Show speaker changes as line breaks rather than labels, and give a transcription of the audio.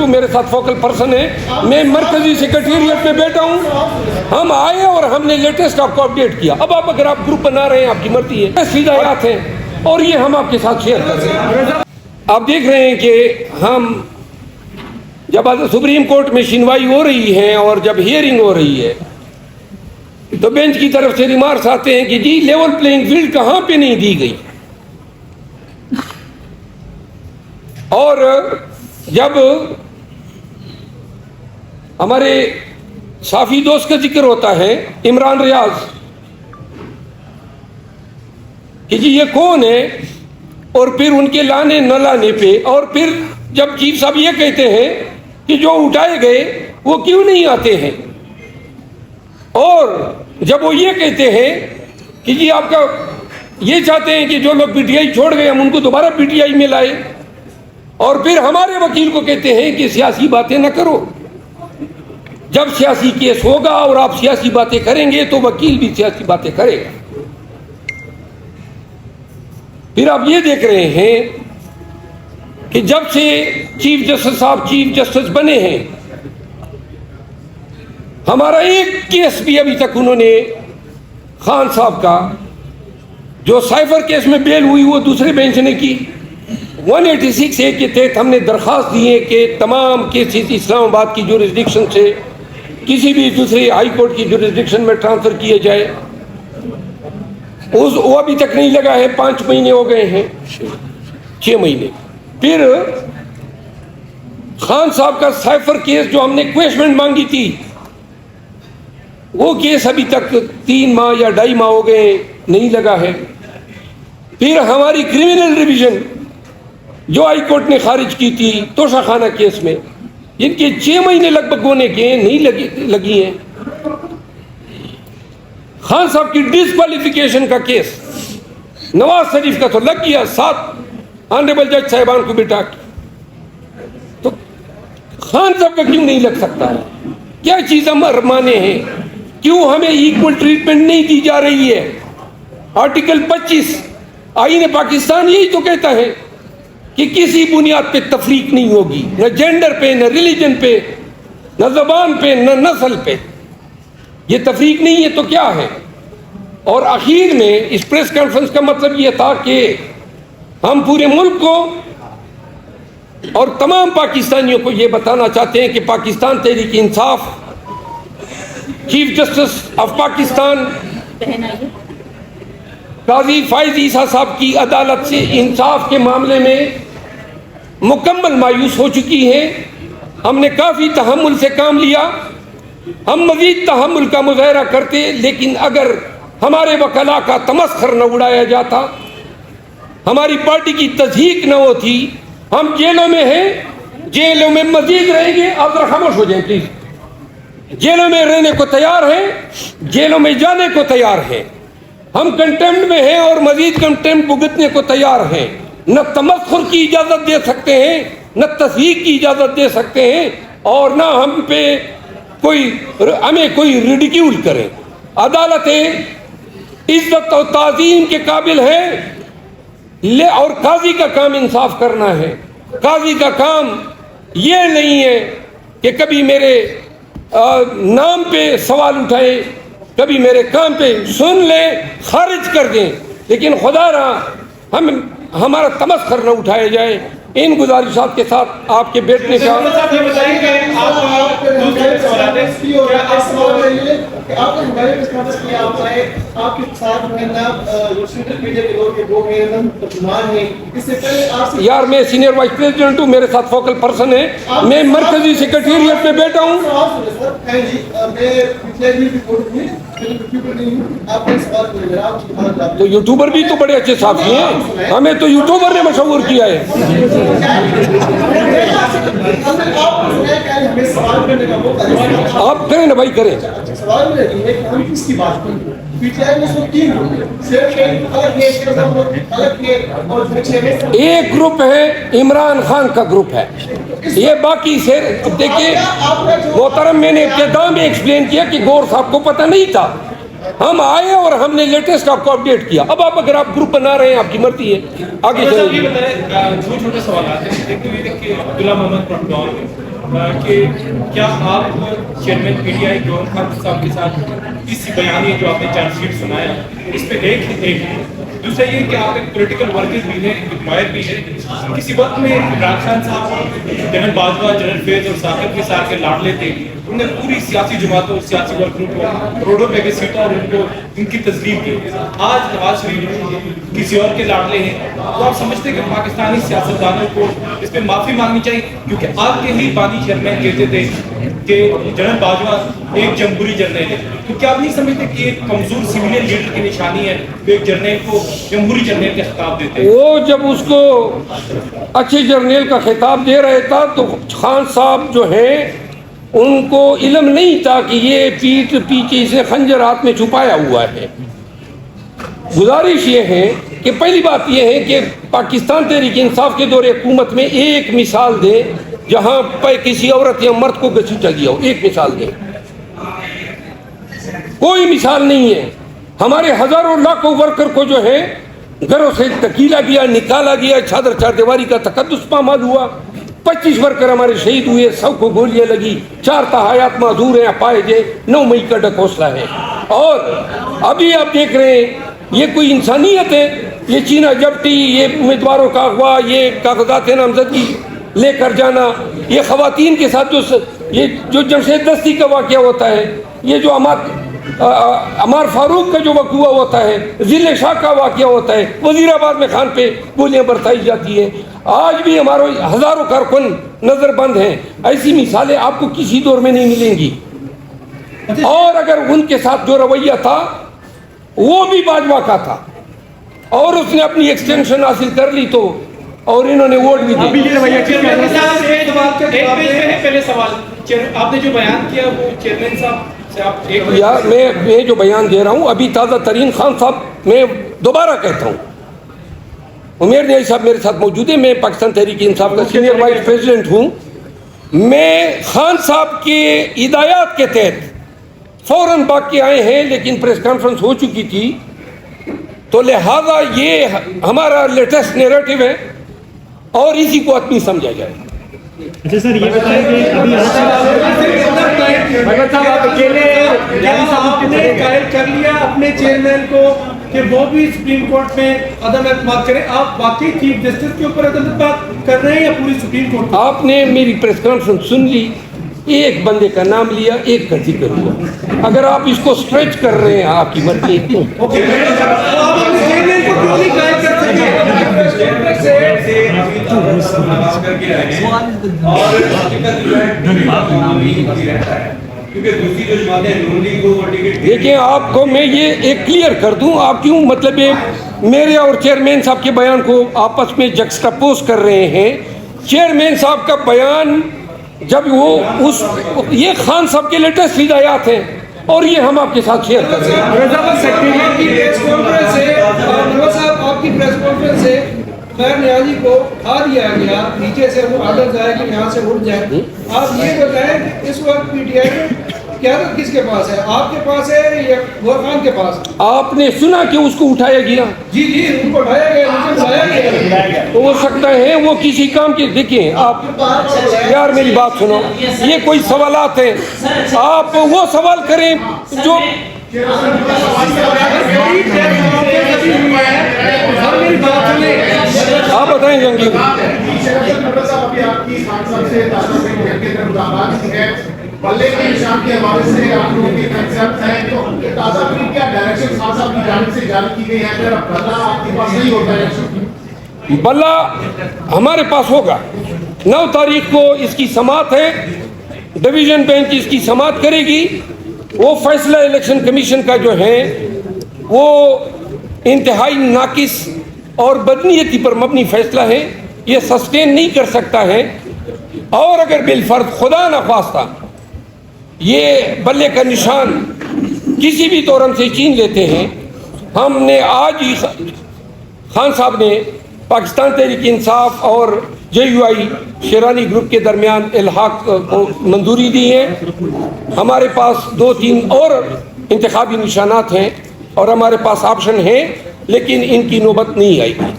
To میرے ساتھ focal person ہے، میں مرکزی سیکرٹریٹ میں بیٹھا ہوں. ہم آئے اور ہم نے لیٹسٹ آپ کو اپڈیٹ کیا. اب آپ اگر آپ گروپ بنا رہے ہیں آپ کی مرضی ہے، سیدھا ہدایات ہیں اور یہ ہم آپ کے ساتھ شیئر کر رہے ہیں. آپ دیکھ رہے ہیں کہ ہم جب سپریم کورٹ میں سنوائی ہو رہی ہے اور جب ہیئرنگ ہو رہی ہے تو بینچ کی طرف سے ریمارکس آتے ہیں کہ جی لیول پلینگ فیلڈ کہاں پہ نہیں دی گئی. اور جب ہمارے صافی دوست کا ذکر ہوتا ہے عمران ریاض کہ جی یہ کون ہے، اور پھر ان کے لانے نہ لانے پہ، اور پھر جب چیف صاحب یہ کہتے ہیں کہ جو اٹھائے گئے وہ کیوں نہیں آتے ہیں، اور جب وہ یہ کہتے ہیں کہ جی آپ کا یہ چاہتے ہیں کہ جو لوگ پی ٹی آئی چھوڑ گئے ہم ان کو دوبارہ پی ٹی آئی میں لائے، اور پھر ہمارے وکیل کو کہتے ہیں کہ سیاسی باتیں نہ کرو. جب سیاسی کیس ہوگا اور آپ سیاسی باتیں کریں گے تو وکیل بھی سیاسی باتیں کرے گا. پھر آپ یہ دیکھ رہے ہیں کہ جب سے چیف جسٹس صاحب چیف جسٹس بنے ہیں ہمارا ایک کیس بھی ابھی تک انہوں نے خان صاحب کا جو سائفر کیس میں بیل ہوئی وہ دوسرے بینچ نے کی. 186A کے تحت ہم نے درخواست دی ہے کہ تمام کیسز اسلام آباد کی جورسڈکشن سے کسی بھی دوسرے ہائی کورٹ کی جورسڈکشن میں ٹرانسفر کیے جائے. وہ ابھی تک نہیں لگا ہے، 5 مہینے ہو گئے ہیں، 6 مہینے. پھر خان صاحب کا سائفر کیس جو ہم نے کویشمنٹ مانگی تھی وہ کیس ابھی تک 3 ماہ یا 2.5 ماہ ہو گئے نہیں لگا ہے. پھر ہماری کرمنل ریویژن جو ہائی کورٹ نے خارج کی تھی توشہ خانہ کیس میں جن کے 6 مہینے لگ بھگ ہونے کے نہیں لگی ہیں. خان صاحب کی ڈسکوالیفیکیشن کا کیس نواز شریف کا تو لگ گیا 7 آنریبل جج صاحبان کو بٹھا کے، تو خان صاحب کا کیوں نہیں لگ سکتا ہے؟ کیا چیز ہم ارمانے ہیں؟ کیوں ہمیں ایکول ٹریٹمنٹ نہیں دی جا رہی ہے؟ آرٹیکل 25 آئین پاکستان یہی تو کہتا ہے کہ کسی بنیاد پہ تفریق نہیں ہوگی، نہ جینڈر پہ، نہ ریلیجن پہ، نہ زبان پہ، نہ نسل پہ. یہ تفریق نہیں ہے تو کیا ہے؟ اور آخر میں اس پریس کانفرنس کا مطلب یہ تھا کہ ہم پورے ملک کو اور تمام پاکستانیوں کو یہ بتانا چاہتے ہیں کہ Pakistan Tehreek Insaf chief justice of Pakistan قاضی فائز عیسیٰ صاحب کی عدالت سے انصاف کے معاملے میں مکمل مایوس ہو چکی ہے. ہم نے کافی تحمل سے کام لیا، ہم مزید تحمل کا مظاہرہ کرتے، لیکن اگر ہمارے وکلاء کا تمسخر نہ اڑایا جاتا، ہماری پارٹی کی تضحیک نہ ہوتی. ہم جیلوں میں ہیں، جیلوں میں مزید رہیں گے. آپ ذرا خاموش ہو جائیں پلیز. جیلوں میں رہنے کو تیار ہیں، جیلوں میں جانے کو تیار ہیں. ہم کنٹمپٹ میں ہیں اور مزید کنٹمپٹ بھگتنے کو تیار ہیں. نہ تمسخر کی اجازت دے سکتے ہیں، نہ تضحیک کی اجازت دے سکتے ہیں، اور نہ ہم پہ ہمیں کوئی ریڈیکیول کرے. عدالتیں عزت و تعظیم کے قابل ہے، اور قاضی کا کام انصاف کرنا ہے. قاضی کا کام یہ نہیں ہے کہ کبھی میرے نام پہ سوال اٹھائیں، کبھی میرے کام پہ سن لیں خارج کر دیں، لیکن خدا رہا ہمارا تمسخر نہ اٹھایا جائے. ان گزارشات کے ساتھ آپ کے بیٹھنے کا یار میں سینئر وائس پریزیڈنٹ ہوں، میرے ساتھ فوکل پرسن ہے، میں مرکزی سیکرٹریٹ میں بیٹھا ہوں. تو یوٹیوبر بھی تو بڑے اچھے صحافی ہیں، ہمیں تو یوٹیوبر نے مشہور کیا ہے. آپ کریں نا بھائی، کریں. ایک گروپ ہے عمران خان کا گروپ ہے، یہ باقی سے دیکھیے محترم، میں نے ابتدا میں ایکسپلین کیا کہ گور صاحب کو پتہ نہیں تھا ہم آئے اور ہم نے لیٹسٹ آپ کو اپڈیٹ کیا. اب آپ اگر آپ گروپ بنا رہے ہیں آپ کی مرضی ہے. آگے چلیے.
چھوٹے سوالات ہیں. ایک تو یہ کہ عبداللہ محمد پرمدور کہ کیا آپ چیئرمین پی ٹی آئی جون خان صاحب کے ساتھ اس بیانیے جو آپ نے چارج شیٹ سنایا اس پہ ایک دوسرا یہ کہ آپ ایک پولیٹیکل ورکر بھی ہیں, ایڈمائر بھی ہیں. کسی وقت میں عمران خان صاحب جنرل باجوہ, جنرل فیض اور ثاقب نثار کے لاڈلے تھے. انہوں نے پوری سیاسی جماعتوں اور سیاسی ورکروں کو روڈوں پہ کے سیٹا اور ان کی تسلیم کی. آج نواز شریف کسی اور کے لاڈلے ہیں, تو آپ سمجھتے کہ پاکستانی سیاستدانوں کو اس پہ معافی مانگنی چاہیے؟ کیونکہ آپ کے ہی بانی چیئرمین کہتے تھے کہ جنرل باجوہ ایک جمہوری جرنیل ہے. تو کیا آپ نہیں سمجھتے کہ ایک کمزور سیویلین لیڈر کی نشانی ہے جو ایک جرنیل کو جمہوری جرنیل کا خطاب دیتے ہیں؟
وہ جب اس کو اچھے جرنیل کا خطاب دے رہے تھا تو خان صاحب جو ہیں ان کو علم نہیں تھا کہ یہ پیٹھ پیچھے سے خنجر ہاتھ میں چھپایا ہوا ہے. گزارش یہ ہے کہ پہلی بات یہ ہے کہ پاکستان تحریک انصاف کے دور حکومت میں ایک مثال دے جہاں پہ کسی عورت یا مرد کو گھسیٹا گیا ہو. ایک مثال دے. کوئی مثال نہیں ہے. ہمارے ہزاروں لاکھوں ورکر کو جو ہے گھروں سے دھکیلا گیا, نکالا گیا, چادر چاردیواری کا تقدس پامال ہوا. 25 ورکر ہمارے شہید ہوئے, 100 کو گولیاں لگی, 4 تحایات معذور ہیں پائے گئے. 9 مئی کا ڈکوسلا ہے. اور ابھی آپ دیکھ رہے ہیں یہ کوئی انسانیت ہے؟ یہ چینا جبٹی, یہ امیدواروں کا اغوا, یہ کاغذات نامزدگی لے کر جانا, یہ خواتین کے ساتھ جو جمشید دستی کا واقعہ ہوتا ہے, یہ جو عمار فاروق کا جو واقعہ ہوتا ہے, ضلع شاہ کا واقعہ ہوتا ہے, وزیر آباد میں خان پہ گولیاں برسائی جاتی ہیں. آج بھی ہمارے ہزاروں کارکن نظر بند ہیں. ایسی مثالیں آپ کو کسی دور میں نہیں ملیں گی. اور اگر ان کے ساتھ جو رویہ تھا وہ بھی باجوہ کا تھا اور اس نے اپنی ایکسٹینشن حاصل کر لی تو, اور انہوں نے ووٹ بھی دیا.
پہلے سوال آپ نے جو بیان کیا وہ چیئرمین صاحب
یار میں جو بیان دے رہا ہوں ابھی تازہ ترین, خان صاحب میں دوبارہ کہتا ہوں, عمیر نیاز صاحب میرے ساتھ موجود ہیں, میں پاکستان تحریک انصاف کا سینئر وائس پریزیڈنٹ ہوں. میں خان صاحب کے ہدایات کے تحت فوراً باغ کے آئے ہیں, لیکن پریس کانفرنس ہو چکی تھی تو لہذا یہ ہمارا لیٹسٹ نیریٹو ہے اور اسی کو حتمی سمجھا جائے.
اچھا سر, یہ بتائیں کہ ابھی
آپ نے قائل کر لیا اپنے چیئرمین کو کہ وہ بھی سپریم کورٹ میں عدم اعتماد کریں. آپ واقعی چیف جسٹس کے اوپر عدم اعتماد کر رہے ہیں یا پوری سپریم کورٹ؟
آپ نے میری پریس کانفرنس سن لی, ایک بندے کا نام لیا, ایک کا ذکر ہوا. اگر آپ اس کو اسٹریچ کر رہے ہیں آپ کی مرضی. دیکھیں آپ کو میں یہ ایک کلیئر کر دوں, آپ کیوں مطلب میرے اور چیئرمین صاحب کے بیان کو آپس میں جکسٹاپوز کر رہے ہیں. چیئرمین صاحب کا بیان جب وہ یہ خان صاحب کے لیٹسٹ ہدایات ہیں اور یہ ہم آپ کے ساتھ شیئر کر رہے ہیں.
آپ کی پریس کانفرنس سے خیر نیازی کو اٹھا دیا گیا, نیچے سے وہ آرڈر جائے کہ یہاں سے اٹھ جائے. آپ یہ بتائیں کہ اس وقت پی ٹی آئی میں قیادت کس کے پاس ہے, آپ کے پاس ہے یا غور خان کے پاس؟
آپ نے سنا کہ اس کو اٹھایا گیا؟
جی ان کو اٹھایا گیا, مجھے بتایا گیا.
تو ہو سکتا ہے وہ کسی کام کے. دیکھیں آپ یار میری بات سنو, یہ کوئی سوالات ہیں, آپ وہ سوال کریں جو آپ بتائیں جنگی.
بلے کے نشان کے حوالے سے آپ لوگوں کے کنسپٹ ہیں تو ان کے تازہ بھی کیا ڈائریکشن خان صاحب کی جانب سے جاری کی گئی ہے؟ اگر بلہ آپ کے پاس نہیں ہوتا ہے,
بلہ ہمارے پاس ہوگا. 9 تاریخ کو اس کی سماعت ہے, ڈویژن بینچ اس کی سماعت کرے گی. وہ فیصلہ الیکشن کمیشن کا جو ہے وہ انتہائی ناقص اور بدنیتی پر مبنی فیصلہ ہے, یہ سسٹین نہیں کر سکتا ہے. اور اگر بالفرض خدا نخواستہ یہ بلے کا نشان کسی بھی طور ہم سے چھین لیتے ہیں, ہم نے آج ہی خان صاحب نے پاکستان تحریک انصاف اور جے یو آئی شیرانی گروپ کے درمیان الحاق کو منظوری دی ہے. ہمارے پاس 2-3 اور انتخابی نشانات ہیں اور ہمارے پاس آپشن ہیں، لیکن ان کی نوبت نہیں آئے گی.